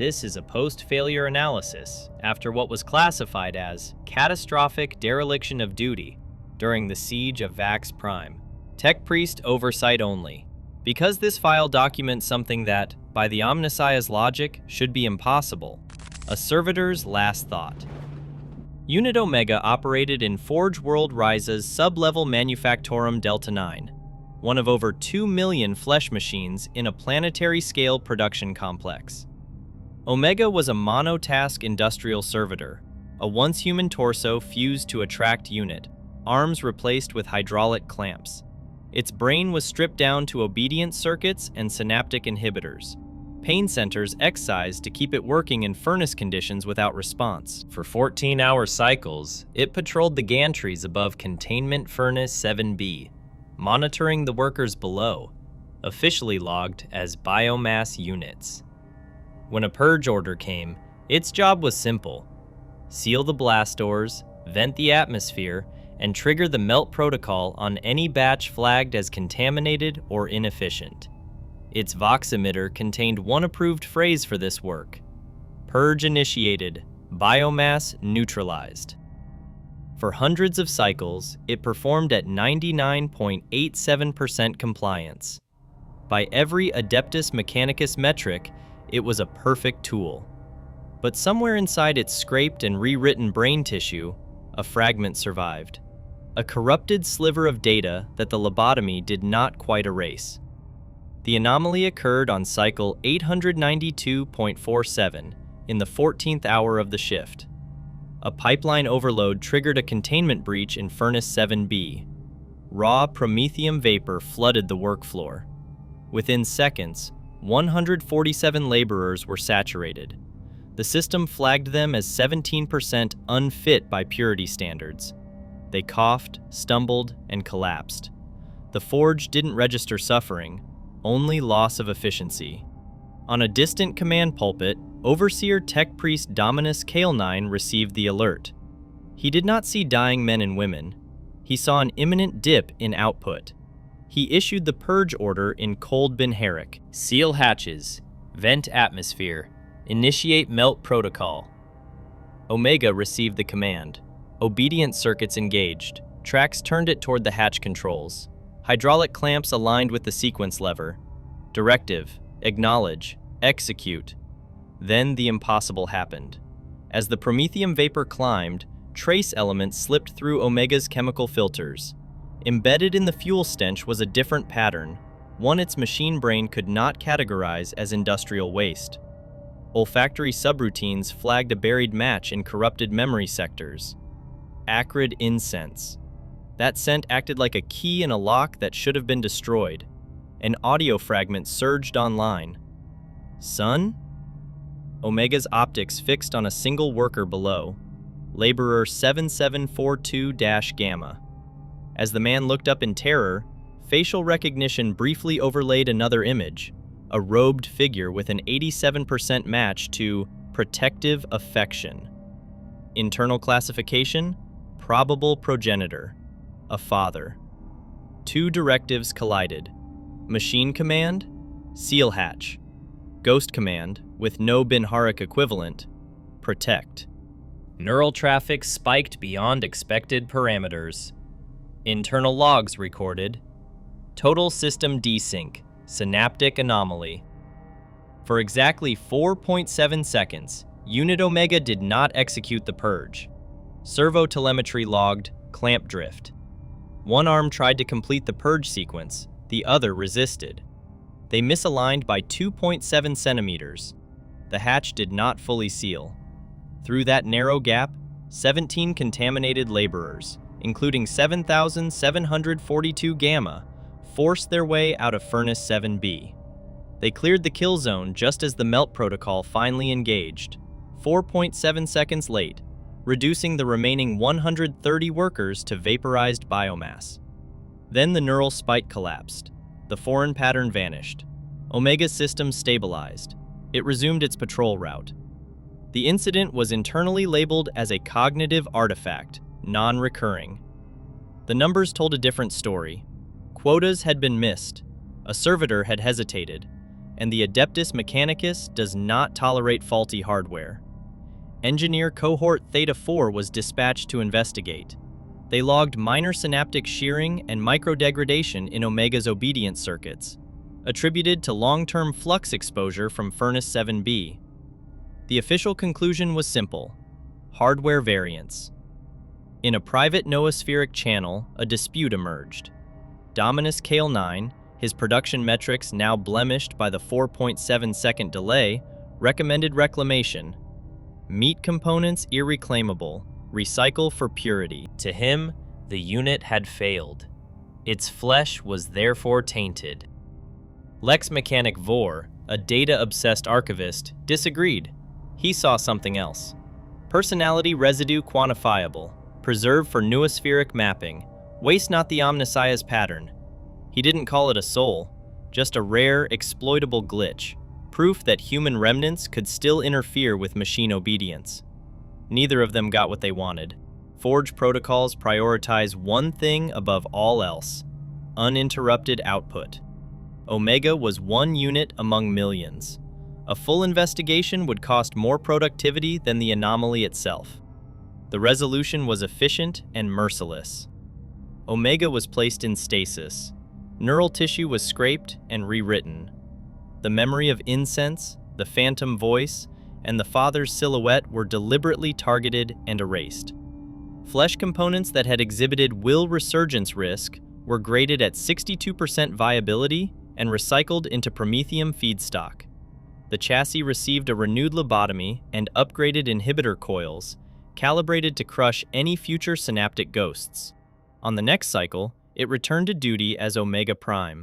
This is a post-failure analysis after what was classified as catastrophic dereliction of duty during the siege of Vax Prime. Tech Priest oversight only. Because this file documents something that, by the Omnissiah's logic, should be impossible. A Servitor's last thought. Unit Omega operated in Forge World Rise's sub-level Manufactorum Delta 9, one of over 2 million flesh machines in a planetary-scale production complex. Omega was a monotask industrial servitor, a once-human torso fused to a tracked unit, arms replaced with hydraulic clamps. Its brain was stripped down to obedience circuits and synaptic inhibitors, pain centers excised to keep it working in furnace conditions without response. For 14-hour cycles, it patrolled the gantries above Containment Furnace 7B, monitoring the workers below, officially logged as biomass units. When a purge order came, its job was simple: seal the blast doors, vent the atmosphere, and trigger the melt protocol on any batch flagged as contaminated or inefficient. Its Vox emitter contained one approved phrase for this work: purge initiated, biomass neutralized. For hundreds of cycles, it performed at 99.87% compliance. By every Adeptus Mechanicus metric, it was a perfect tool. But somewhere inside its scraped and rewritten brain tissue, a fragment survived. A corrupted sliver of data that the lobotomy did not quite erase. The anomaly occurred on cycle 892.47 in the 14th hour of the shift. A pipeline overload triggered a containment breach in Furnace 7B. Raw promethium vapor flooded the work floor. Within seconds, 147 laborers were saturated. The system flagged them as 17% unfit by purity standards. They coughed, stumbled, and collapsed. The forge didn't register suffering, only loss of efficiency. On a distant command pulpit, Overseer Tech Priest Dominus Kale9 received the alert. He did not see dying men and women. He saw an imminent dip in output. He issued the purge order in Cold Bin Herrick. Seal hatches, vent atmosphere, initiate melt protocol. Omega received the command. Obedience circuits engaged. Tracks turned it toward the hatch controls. Hydraulic clamps aligned with the sequence lever. Directive, acknowledge, execute. Then the impossible happened. As the promethium vapor climbed, trace elements slipped through Omega's chemical filters. Embedded in the fuel stench was a different pattern, one its machine brain could not categorize as industrial waste. Olfactory subroutines flagged a buried match in corrupted memory sectors. Acrid incense. That scent acted like a key in a lock that should have been destroyed. An audio fragment surged online. Son? Omega's optics fixed on a single worker below, laborer 7742-Gamma. As the man looked up in terror, facial recognition briefly overlaid another image, a robed figure with an 87% match to protective affection. Internal classification: probable progenitor, a father. Two directives collided. Machine command: seal hatch. Ghost command, with no Binharic equivalent: protect. Neural traffic spiked beyond expected parameters. Internal logs recorded. Total system desync, synaptic anomaly. For exactly 4.7 seconds, Unit Omega did not execute the purge. Servo telemetry logged clamp drift. One arm tried to complete the purge sequence, the other resisted. They misaligned by 2.7 centimeters. The hatch did not fully seal. Through that narrow gap, 17 contaminated laborers, including 7,742 Gamma, forced their way out of Furnace 7B. They cleared the kill zone just as the melt protocol finally engaged, 4.7 seconds late, reducing the remaining 130 workers to vaporized biomass. Then the neural spike collapsed. The foreign pattern vanished. Omega's system stabilized. It resumed its patrol route. The incident was internally labeled as a cognitive artifact, non-recurring. The numbers told a different story. Quotas had been missed, a servitor had hesitated, and the Adeptus Mechanicus does not tolerate faulty hardware. Engineer Cohort Theta 4 was dispatched to investigate. They logged minor synaptic shearing and microdegradation in Omega's obedience circuits, attributed to long-term flux exposure from Furnace 7B. The official conclusion was simple: hardware variance. In a private noospheric channel, a dispute emerged. Dominus Kale 9, his production metrics now blemished by the 4.7-second delay, recommended reclamation. Meat components irreclaimable, recycle for purity. To him, the unit had failed. Its flesh was therefore tainted. Lex Mechanic Vor, a data-obsessed archivist, disagreed. He saw something else. Personality residue quantifiable, preserved for noospheric mapping, waste not the Omnissiah's pattern. He didn't call it a soul, just a rare, exploitable glitch, proof that human remnants could still interfere with machine obedience. Neither of them got what they wanted. Forge protocols prioritize one thing above all else: uninterrupted output. Omega was one unit among millions. A full investigation would cost more productivity than the anomaly itself. The resolution was efficient and merciless. Omega was placed in stasis. Neural tissue was scraped and rewritten. The memory of incense, the phantom voice, and the father's silhouette were deliberately targeted and erased. Flesh components that had exhibited will resurgence risk were graded at 62% viability and recycled into promethium feedstock. The chassis received a renewed lobotomy and upgraded inhibitor coils, calibrated to crush any future synaptic ghosts. On the next cycle, it returned to duty as Omega Prime.